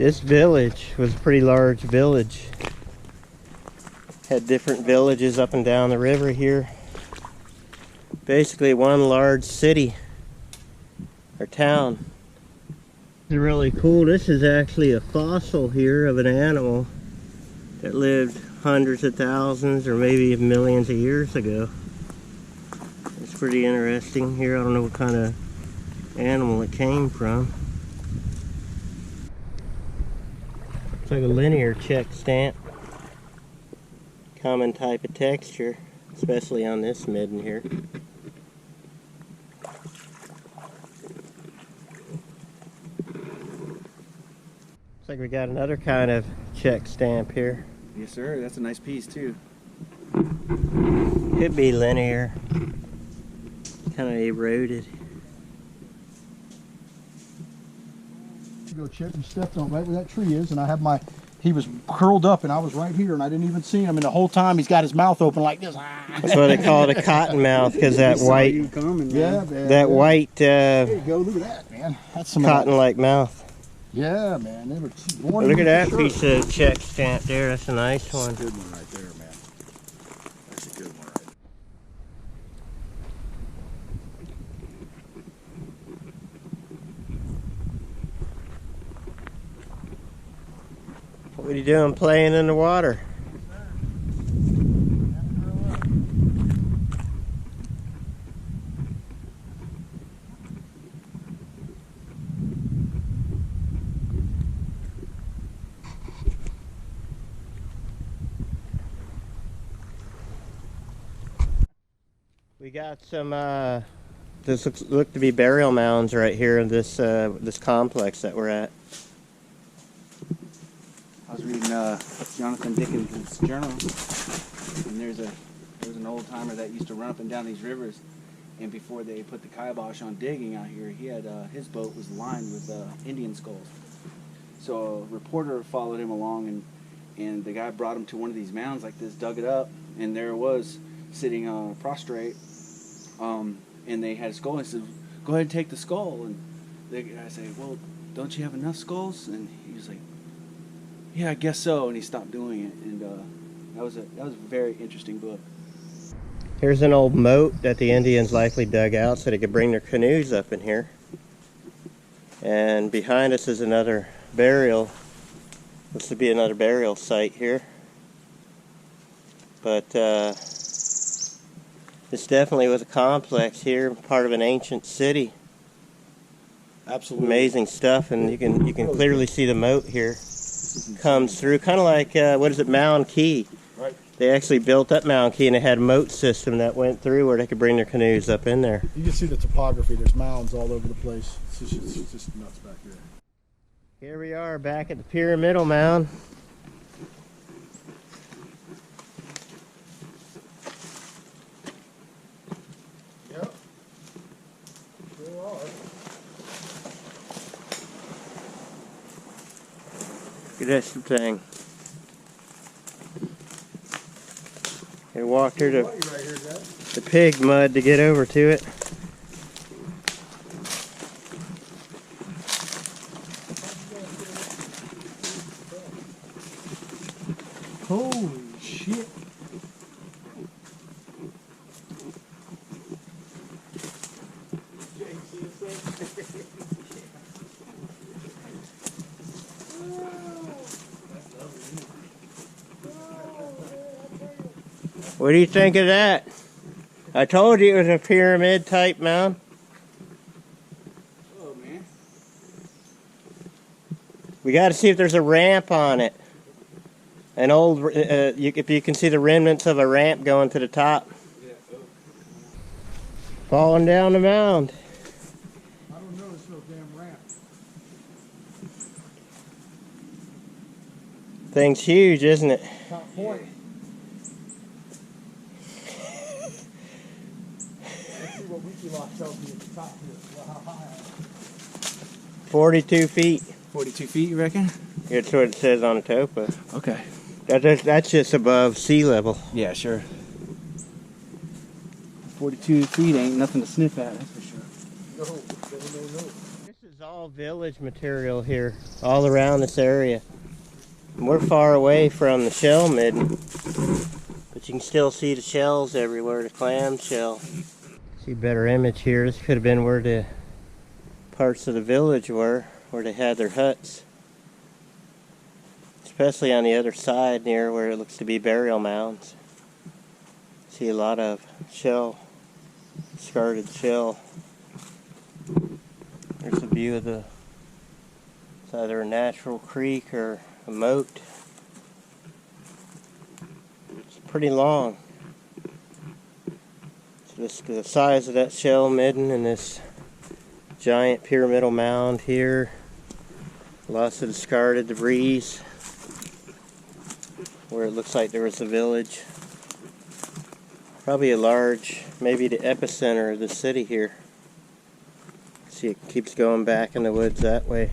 This village was a pretty large village. Had different villages up and down the river here. Basically one large city or town. It's really cool. This is actually a fossil here of an animal that lived hundreds of thousands or maybe millions of years ago. It's pretty interesting here. I don't know what kind of animal it came from. It's like a linear check stamp. Common type of texture, especially on this midden here. Looks like we got another kind of check stamp here. Yes, sir. That's a nice piece too. Could be linear. Kind of eroded. Go check and stepped on right where that tree is, and I have my, he was curled up and I was right here and I didn't even see him, and the whole time he's got his mouth open like this. That's why they call it a cottonmouth, because that white, coming, yeah, man, that white there you go, look at that, man. That's some cotton-like mouth. Yeah, man, they were born. Look at that piece of check stamp there. That's a nice one. That's a good one right there, man. That's a good one right there. What are you doing playing in the water? We got some, this look to be burial mounds right here in this this complex that we're at. I was reading Jonathan Dickens' journal, and there was an old timer that used to run up and down these rivers, and before they put the kibosh on digging out here, he had his boat was lined with Indian skulls. So a reporter followed him along, and the guy brought him to one of these mounds like this, dug it up, and there it was sitting prostrate, and they had a skull. He said, "Go ahead and take the skull," and the guy said, "Well, don't you have enough skulls?" And he was like, "Yeah, I guess so," and he stopped doing it, and that was a very interesting book. Here's an old moat that the Indians likely dug out so they could bring their canoes up in here. And behind us is another burial. This would be another burial site here. But this definitely was a complex here, part of an ancient city. Absolutely amazing stuff, and you can clearly see the moat here comes through, kind of like what is it, Mound Key. Right. They actually built up Mound Key, and they had a moat system that went through where they could bring their canoes up in there. You can see the topography. There's mounds all over the place. It's just nuts back here. Here we are back at the Pyramidal Mound. Yep. Sure are. Look at this thing. They walked here to the pig mud to get over to it. Holy shit. What do you think of that? I told you it was a pyramid type mound. Oh man. We got to see if there's a ramp on it. An old, if you can see the remnants of a ramp going to the top. Yeah. Oh. Falling down the mound. I don't know, it's no damn ramp. Thing's huge, isn't it? Top point. Let's see what WikiLoc tells me at the top here. How high? 42 feet. 42 feet, you reckon? That's what it says on the topo. Okay. That's just above sea level. Yeah, sure. 42 feet ain't nothing to sniff at, that's for sure. No. This is all village material here, all around this area. And we're far away from the shell midden, but you can still see the shells everywhere, the clam shell. See a better image here. This could have been where the parts of the village were, where they had their huts. Especially on the other side near where it looks to be burial mounds. See a lot of shell, discarded shell. There's a view of the, it's either a natural creek or a moat. It's pretty long. So this, the size of that shell midden and this giant pyramidal mound here. Lots of discarded debris where it looks like there was a village. Probably a large, maybe the epicenter of the city here. See, it keeps going back in the woods that way.